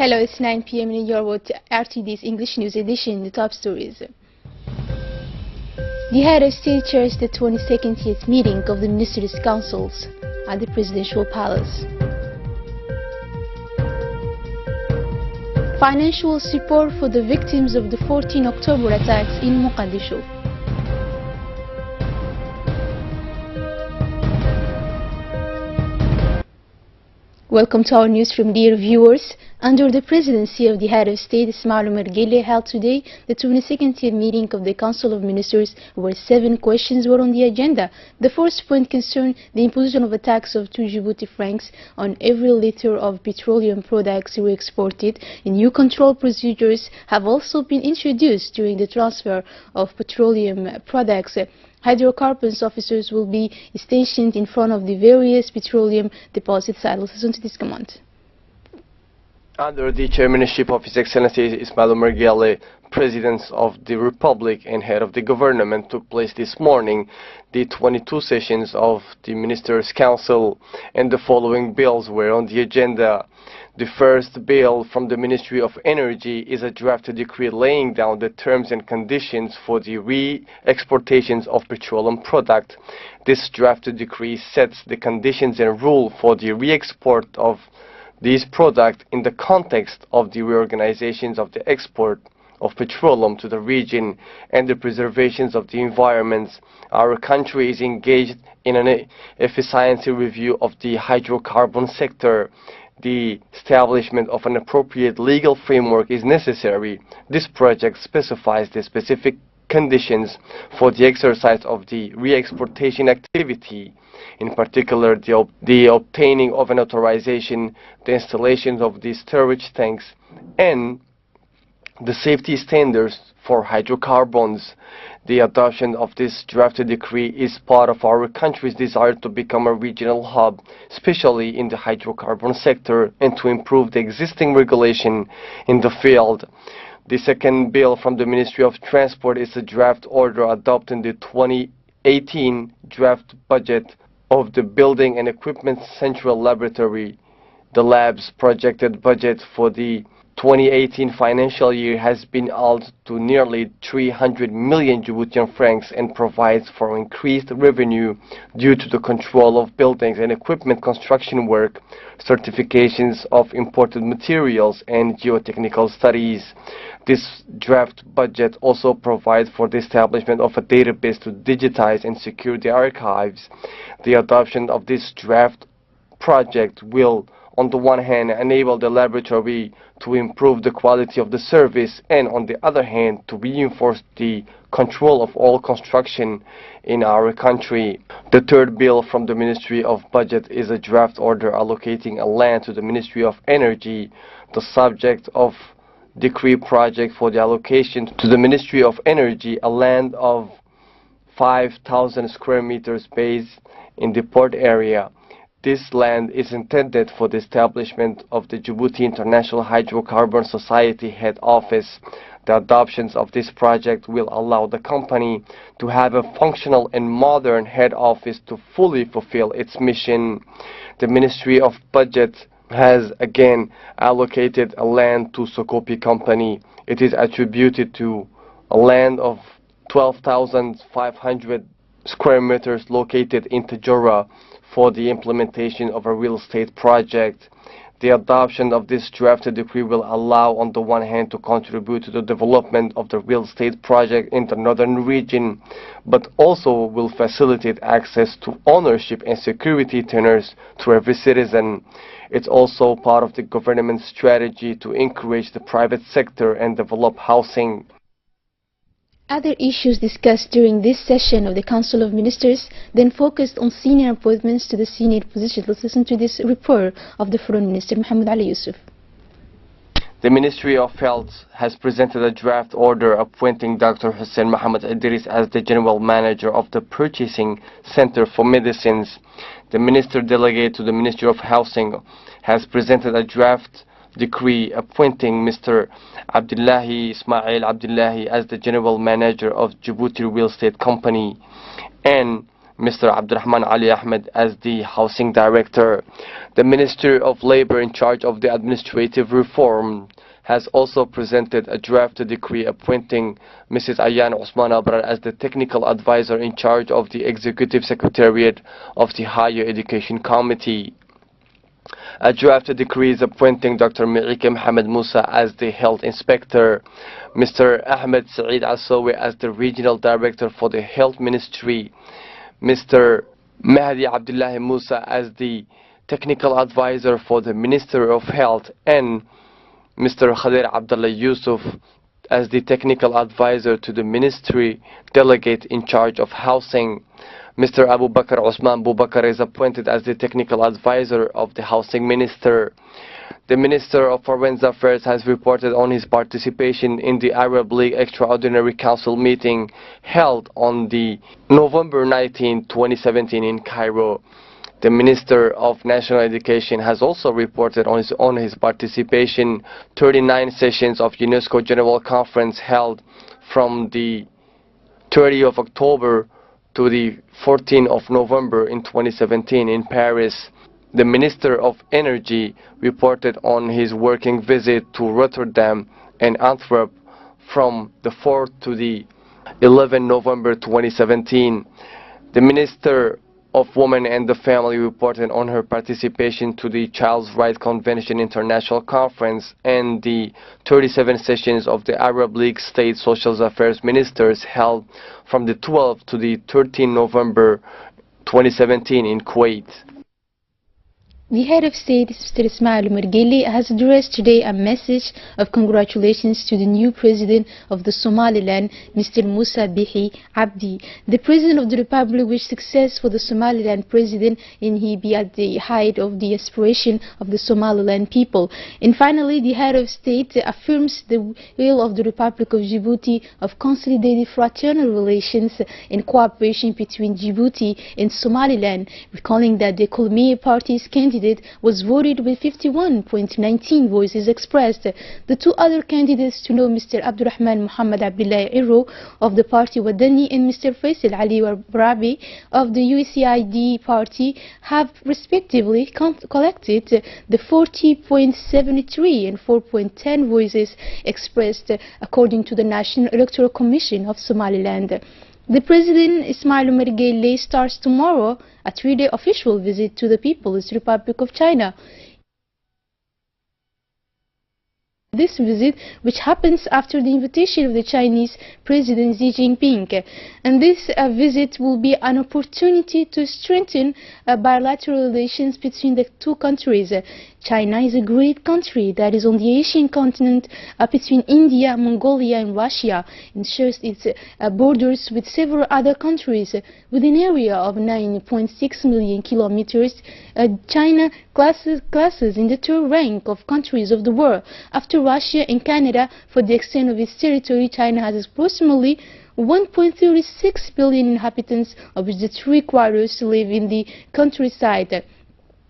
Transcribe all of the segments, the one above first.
Hello, it's 9 p.m. in your world, RTD's English News Edition, the top stories. The head of state chairs the 22nd meeting of the Ministers' Councils at the Presidential Palace. Financial support for the victims of the 14 October attacks in Mogadishu. Welcome to our newsroom, dear viewers. Under the presidency of the head of state, Ismail Mergele, held today the 22nd meeting of the Council of Ministers, where 7 questions were on the agenda. The first point concerned the imposition of a tax of 2 Djibouti francs on every liter of petroleum products re-exported. New control procedures have also been introduced during the transfer of petroleum products. Hydrocarbons officers will be stationed in front of the various petroleum deposit sites. Listen to this command. Under the chairmanship of His Excellency Ismail Mergele, President of the Republic and head of the government, took place this morning the 22 sessions of the Ministers' Council, and the following bills were on the agenda. The first bill from the Ministry of Energy is a draft decree laying down the terms and conditions for the re-exportations of petroleum product. This draft decree sets the conditions and rule for the re-export of these products in the context of the reorganizations of the export of petroleum to the region and the preservations of the environments. Our country is engaged in an efficiency review of the hydrocarbon sector. The establishment of an appropriate legal framework is necessary. This project specifies the specific conditions for the exercise of the re-exportation activity, in particular the obtaining of an authorization, the installation of the storage tanks, and the safety standards for hydrocarbons. The adoption of this draft decree is part of our country's desire to become a regional hub, especially in the hydrocarbon sector, and to improve the existing regulation in the field. The second bill from the Ministry of Transport is a draft order adopting the 2018 draft budget of the Building and Equipment Central Laboratory. The lab's projected budget for the 2018 financial year has been altered to nearly 300 million Djiboutian francs and provides for increased revenue due to the control of buildings and equipment construction work, certifications of imported materials, and geotechnical studies. This draft budget also provides for the establishment of a database to digitize and secure the archives. The adoption of this draft project will, on the one hand, enable the laboratory to improve the quality of the service, and on the other hand, to reinforce the control of all construction in our country. The third bill from the Ministry of Budget is a draft order allocating a land to the Ministry of Energy. The subject of decree project for the allocation to the Ministry of Energy a land of 5,000 square meters based in the port area. This land is intended for the establishment of the Djibouti International Hydrocarbon Society head office. The adoptions of this project will allow the company to have a functional and modern head office to fully fulfill its mission. The Ministry of Budget has again allocated a land to Sokopi Company. It is attributed to a land of 12,500 square meters located in Tajora for the implementation of a real estate project. The adoption of this draft decree will allow, on the one hand, to contribute to the development of the real estate project in the northern region, but also will facilitate access to ownership and security tenures to every citizen. It's also part of the government's strategy to encourage the private sector and develop housing. Other issues discussed during this session of the Council of Ministers then focused on senior appointments to the senior positions. Let's listen to this report of the Foreign Minister, Mohamed Ali Yusuf. The Ministry of Health has presented a draft order appointing Dr. Hussein Mohammed Idris as the General Manager of the Purchasing Center for Medicines. The Minister Delegate to the Ministry of Housing has presented a draft decree appointing Mr. Abdullahi Ismail Abdullahi as the General Manager of Djibouti Real Estate Company, and Mr. Abdurrahman Ali Ahmed as the Housing Director. The Minister of Labor in charge of the administrative reform has also presented a draft decree appointing Mrs. Ayyan Osman Abrar as the technical advisor in charge of the Executive Secretariat of the Higher Education Committee. A draft decree is appointing Dr. Mi'ike Mohamed Musa as the Health Inspector, Mr. Ahmed Saeed Asawi as the Regional Director for the Health Ministry, Mr. Mahdi Abdullahi Musa as the Technical Advisor for the Minister of Health, and Mr. Khadir Abdullah Yusuf as the Technical Advisor to the Ministry Delegate in charge of Housing. Mr. Abu Bakr Osman Bubakar is appointed as the Technical Advisor of the Housing Minister. The Minister of Foreign Affairs has reported on his participation in the Arab League Extraordinary Council meeting held on the November 19, 2017 in Cairo. The Minister of National Education has also reported on his participation 39 sessions of UNESCO General Conference held from the 30th of October to the 14th of November in 2017 in Paris. The Minister of Energy reported on his working visit to Rotterdam and Antwerp from the 4th to the 11th November 2017. The Minister of Women and the Family reported on her participation to the Child's Rights Convention International Conference and the 37 sessions of the Arab League State Social Affairs Ministers held from the 12th to the 13th November 2017 in Kuwait. The head of state, Mr. Ismail Mergeli, has addressed today a message of congratulations to the new president of the Somaliland, Mr. Musa Bihi Abdi. The president of the republic wished success for the Somaliland president and he be at the height of the aspiration of the Somaliland people. And finally, the head of state affirms the will of the Republic of Djibouti of consolidated fraternal relations and cooperation between Djibouti and Somaliland, recalling that the Kulmiye party's candidate was voted with 51.19 voices expressed. The two other candidates to know, Mr. Abdurrahman Muhammad Abdullahi Iro of the party Wadani and Mr. Faisal Ali Rabi of the UCID party, have respectively collected the 40.73 and 4.10 voices expressed according to the National Electoral Commission of Somaliland. The President Ismail Mergeli starts tomorrow a 3-day official visit to the People's Republic of China. This visit, which happens after the invitation of the Chinese President Xi Jinping, and this visit will be an opportunity to strengthen bilateral relations between the two countries. China is a great country that is on the Asian continent between India, Mongolia and Russia, and shares its borders with several other countries. With an area of 9.6 million kilometers, China classes in the third rank of countries of the world. After Russia and Canada, for the extent of its territory, China has approximately 1.36 billion inhabitants, of which the 3/4 live in the countryside.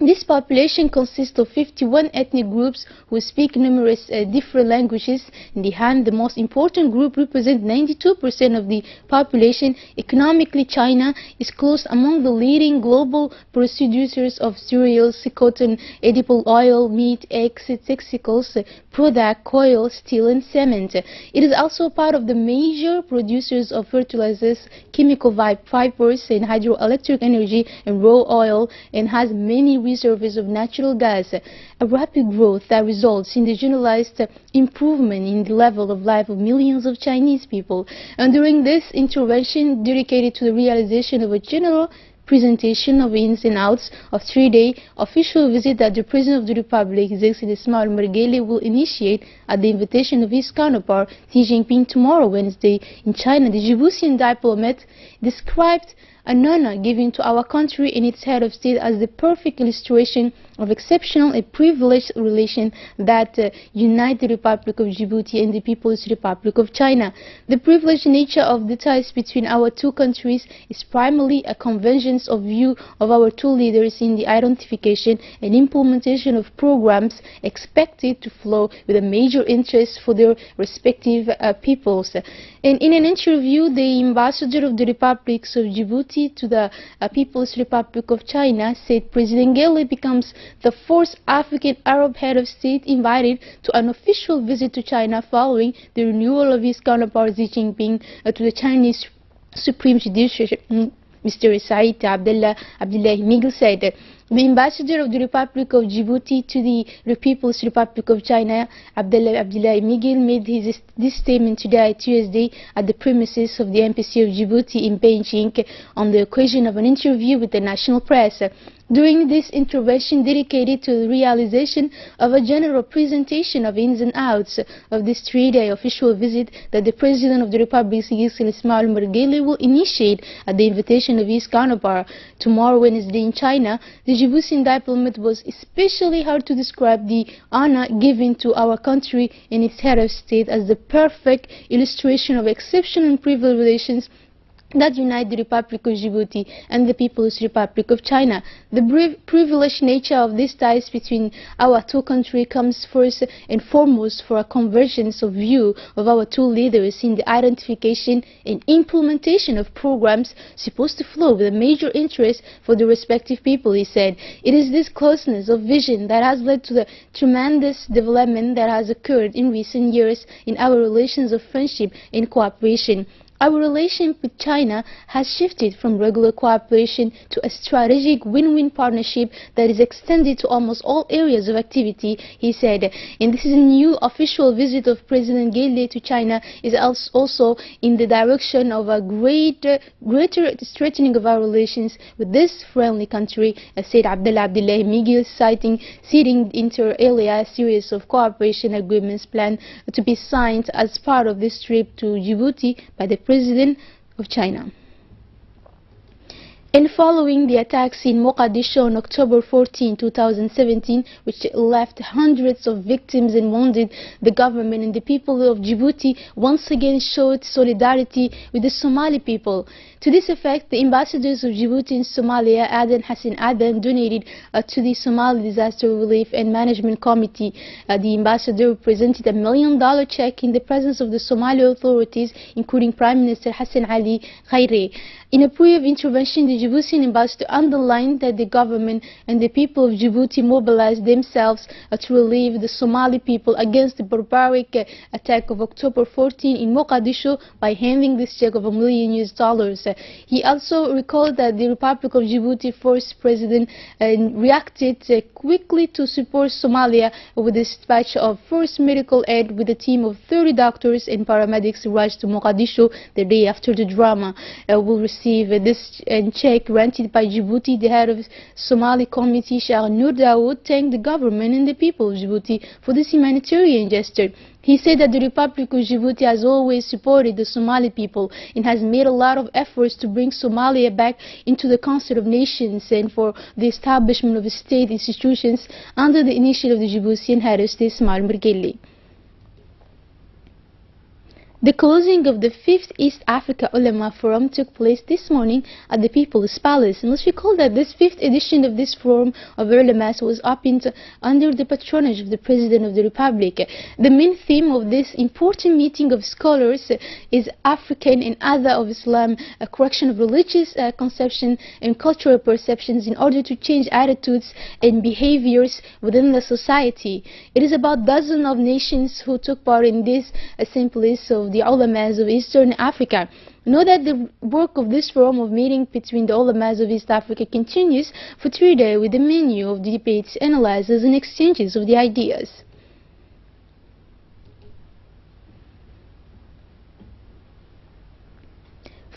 This population consists of 51 ethnic groups who speak numerous different languages. In the hand, the most important group represents 92% of the population. Economically, China is close among the leading global producers of cereals, cotton, edible oil, meat, eggs, textiles, product, coal, steel and cement. It is also part of the major producers of fertilizers, chemical fibers and hydroelectric energy and raw oil, and has many reserves of natural gas. A rapid growth that results in the generalized improvement in the level of life of millions of Chinese people. And during this intervention dedicated to the realization of a general presentation of ins and outs of 3-day official visit that the President of the Republic, His Excellency Ismail Mergeli, will initiate at the invitation of his counterpart Xi Jinping tomorrow, Wednesday, in China. The Djiboutian diplomat described an honor given to our country and its head of state as the perfect illustration of exceptional and privileged relation that unite the Republic of Djibouti and the People's Republic of China. The privileged nature of the ties between our two countries is primarily a convergence of view of our two leaders in the identification and implementation of programs expected to flow with a major interest for their respective peoples. And in an interview, the ambassador of the Republic of Djibouti, Djibouti to the People's Republic of China said President Gele becomes the fourth African Arab head of state invited to an official visit to China following the renewal of his counterpart Xi Jinping to the Chinese Supreme Judiciary. Mr. Said Abdullahi Miguel said. The ambassador of the Republic of Djibouti to the People's Republic of China, Abdullahi Miguel, made this statement today, Tuesday, at the premises of the Embassy of Djibouti in Beijing on the occasion of an interview with the national press. During this intervention dedicated to the realization of a general presentation of ins and outs of this three-day official visit that the President of the Republic, Ismail Omar Guelleh, will initiate at the invitation of his counterpart tomorrow Wednesday in China, the Djiboutian diplomat was especially hard to describe the honor given to our country and its head of state as the perfect illustration of exceptional and privileged relations that unite the Republic of Djibouti and the People's Republic of China. The privileged nature of these ties between our two countries comes first and foremost for a convergence of view of our two leaders in the identification and implementation of programs supposed to flow with a major interest for the respective people, he said. It is this closeness of vision that has led to the tremendous development that has occurred in recent years in our relations of friendship and cooperation. Our relationship with China has shifted from regular cooperation to a strategic win-win partnership that is extended to almost all areas of activity, he said. And this is a new official visit of President Guelleh to China is also in the direction of a greater strengthening of our relations with this friendly country, said Abdullahi Miguel, citing inter alia series of cooperation agreements planned to be signed as part of this trip to Djibouti by the President of China. And following the attacks in Mogadishu on October 14, 2017, which left hundreds of victims and wounded, the government and the people of Djibouti once again showed solidarity with the Somali people. To this effect, the ambassadors of Djibouti in Somalia, Aden Hassan Aden, donated to the Somali Disaster Relief and Management Committee. The ambassador presented $1 million check in the presence of the Somali authorities, including Prime Minister Hassan Ali Khaire. In a plea of intervention, the Djiboutian ambassador underlined that the government and the people of Djibouti mobilized themselves to relieve the Somali people against the barbaric attack of October 14 in Mogadishu by handing this check of $1 million. He also recalled that the Republic of Djibouti first president reacted quickly to support Somalia with the dispatch of first medical aid with a team of 30 doctors and paramedics rushed to Mogadishu the day after the drama. Will receive this check granted by Djibouti. The head of Somali committee, Sheikh Nur Dawood, thanked the government and the people of Djibouti for this humanitarian gesture. He said that the Republic of Djibouti has always supported the Somali people and has made a lot of efforts to bring Somalia back into the Council of Nations and for the establishment of state institutions under the initiative of the Djiboutian head of state, Ismail Omar Guelleh. The closing of the 5th East Africa Ulama Forum took place this morning at the People's Palace. And let's recall that this 5th edition of this Forum of Ulamas was opened under the patronage of the President of the Republic. The main theme of this important meeting of scholars is African and other of Islam, a correction of religious conception and cultural perceptions in order to change attitudes and behaviors within the society. It is about dozens of nations who took part in this assemblies of the ulamas of Eastern Africa. Know that the work of this forum of meeting between the ulamas of East Africa continues for 3 days with a menu of debates, analyses and exchanges of the ideas.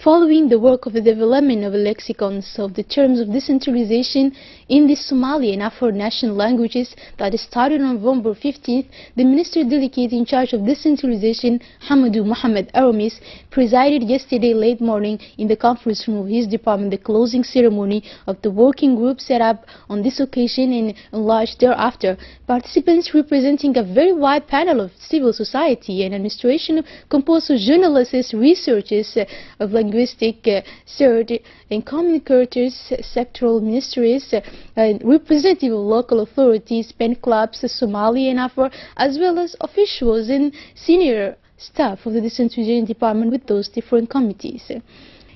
Following the work of the development of lexicons of the terms of decentralization in the Somali and Afro-national languages that started on November 15th, the Minister Delegate in charge of decentralization, Hamadou Mohamed Aramis, presided yesterday late morning in the conference room of his department the closing ceremony of the working group set up on this occasion and enlarged thereafter. Participants representing a very wide panel of civil society and administration composed of journalists, researchers of linguistic third and communicators, sectoral ministries, representative of local authorities, pen clubs, Somali and Afro, as well as officials and senior staff of the decentralization department with those different committees.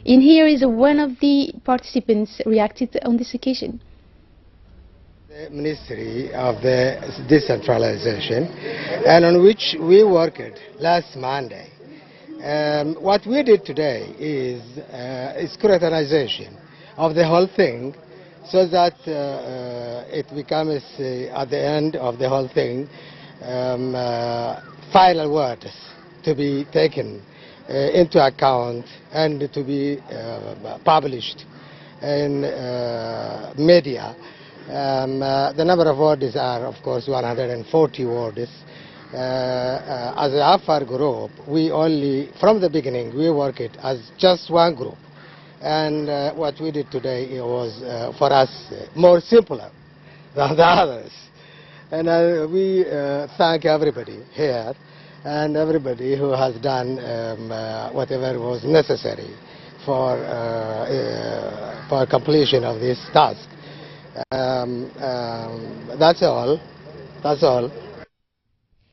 In here is one of the participants reacted on this occasion. The Ministry of the Decentralization, and on which we worked last Monday. What we did today is scrutinization of the whole thing, so that it becomes, at the end of the whole thing, final words to be taken into account and to be published in media. The number of words are, of course, 140 words. As a Afar group, we only, from the beginning, we worked as just one group. And what we did today was, for us, more simpler than the others. And we thank everybody here and everybody who has done whatever was necessary for completion of this task. That's all. That's all.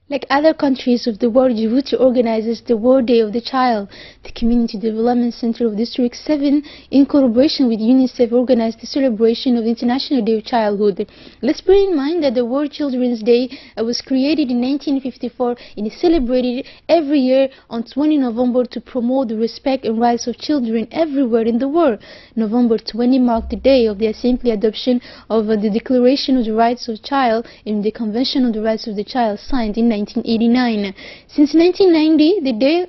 Like other countries of the world, Djibouti organizes the World Day of the Child. The Community Development Center of District 7, in collaboration with UNICEF, organized the celebration of the International Day of Childhood. Let's bear in mind that the World Children's Day was created in 1954 and is celebrated every year on 20 November to promote the respect and rights of children everywhere in the world. November 20 marked the day of the Assembly adoption of the Declaration of the Rights of the Child and the Convention on the Rights of the Child signed in 1989. Since 1990, the day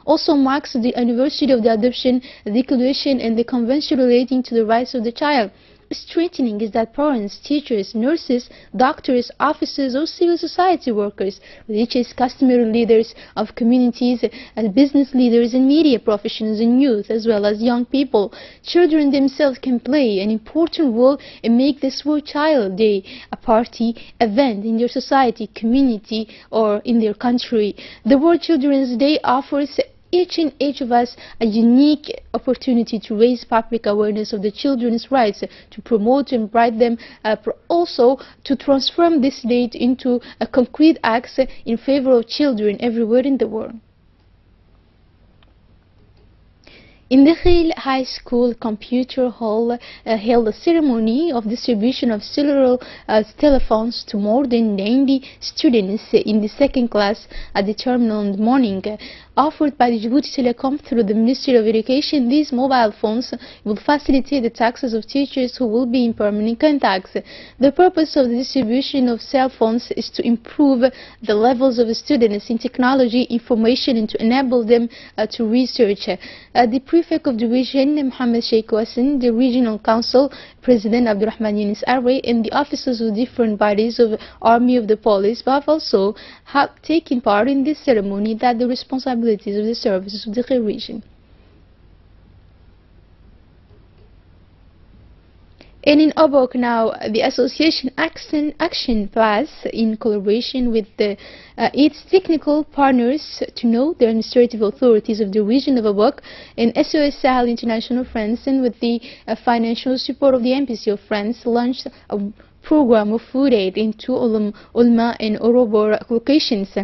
also marks the anniversary of the adoption, the declaration, and the convention relating to the rights of the child. Strengthening is that parents, teachers, nurses, doctors, officers, or civil society workers, religious, customary leaders of communities, and business leaders and media professionals and youth, as well as young people. Children themselves can play an important role and make this World Child Day a party event in their society, community, or in their country. The World Children's Day offers each of us a unique opportunity to raise public awareness of the children's rights, to promote and brighten them, also to transform this date into a concrete acts in favor of children everywhere in the world. In the Khil High School Computer Hall held a ceremony of distribution of cellular telephones to more than 90 students in the second class at the terminal in the morning. Offered by the Djibouti Telecom through the Ministry of Education, these mobile phones will facilitate the tasks of teachers who will be in permanent contacts. The purpose of the distribution of cell phones is to improve the levels of students in technology, information, and to enable them to research. The Prefect of the region, Mohammed Sheikh Wassin, the Regional Council, President Abdurrahman Yunus Arwe, and the officers of different bodies of Army of the Police have also taken part in this ceremony that the responsibilities of the services of the Khil region. And in Obok now, the association Action Plus, in collaboration with its technical partners to know the administrative authorities of the region of Obok and SOS Sahel International France, and with the financial support of the Embassy of France, launched a program of food aid in two Ulma and Orobor locations.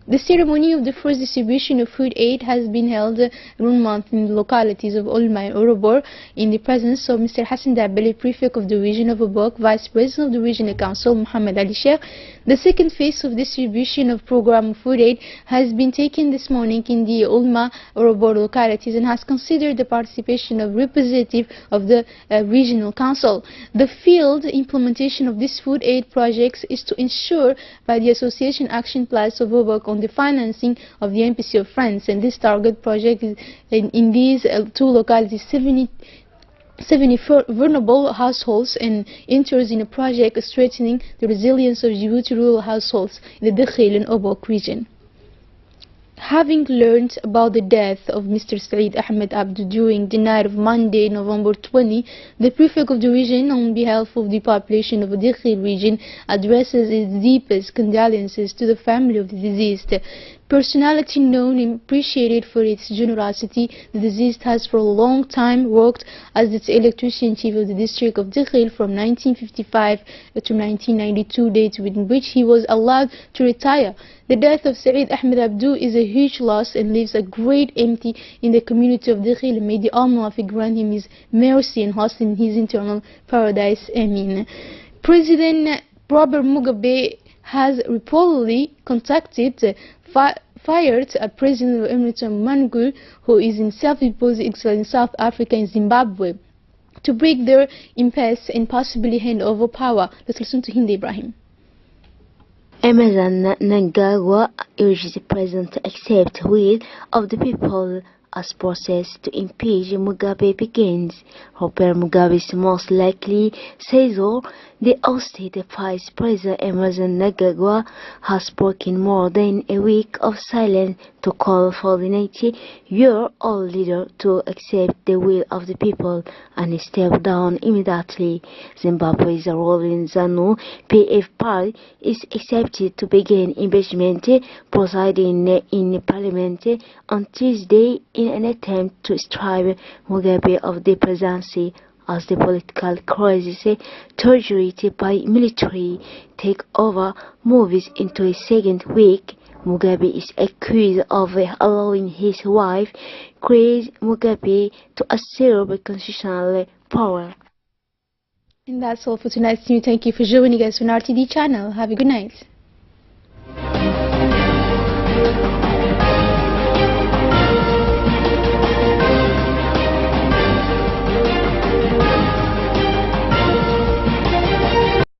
The ceremony of the first distribution of food aid has been held 1 month in the localities of Olma and Orobor in the presence of Mr. Hassan Dabeli, Prefect of the region of Obok, Vice President of the Regional Council, Mohammed Ali Sheikh. The second phase of distribution of program of food aid has been taken this morning in the Olma Orobor localities and has considered the participation of representatives of the Regional Council. The field implementation of this food aid projects is to ensure by the Association Action Plus of Obok on the financing of the Embassy of France, and this target project is in these two localities 70 vulnerable households, and enters in a project strengthening the resilience of Djibouti rural households in the Khil and Obok region. Having learned about the death of Mr. Saeed Ahmed Abdu during the night of Monday, November 20, the Prefect of the region, on behalf of the population of the Khil region, addresses its deepest condolences to the family of the deceased. personality known and appreciated for its generosity, the deceased has for a long time worked as the electrician chief of the district of Dikhil from 1955 to 1992, date within which he was allowed to retire. The death of Saeed Ahmed Abdou is a huge loss and leaves a great empty in the community of Dikhil. May the Almighty grant him his mercy and hasten his eternal paradise. Amin. President Robert Mugabe has reportedly contacted fired President Emerson Mnangagwa, who is in self-imposed exile in South Africa and Zimbabwe, to break their impasse and possibly hand over power. Let's listen to Hindi Ibrahim. Emerson Mnangagwa urges the president to accept the will of the people as process to impeach Mugabe begins. Robert Mugabe's most likely successor, the ousted Vice President Emerson Mnangagwa, has spoken more than a week of silence to call for the 90-year-old leader to accept the will of the people and step down immediately. Zimbabwe's ruling ZANU-PF party is expected to begin impeachment proceedings in Parliament on Tuesday in an attempt to strip Mugabe of the presidency as the political crisis triggered by military takeover moves into its second week. Mugabe is accused of allowing his wife, Grace Mugabe, to usurp constitutional power. And that's all for tonight's news. Thank you for joining us on our TV channel. Have a good night.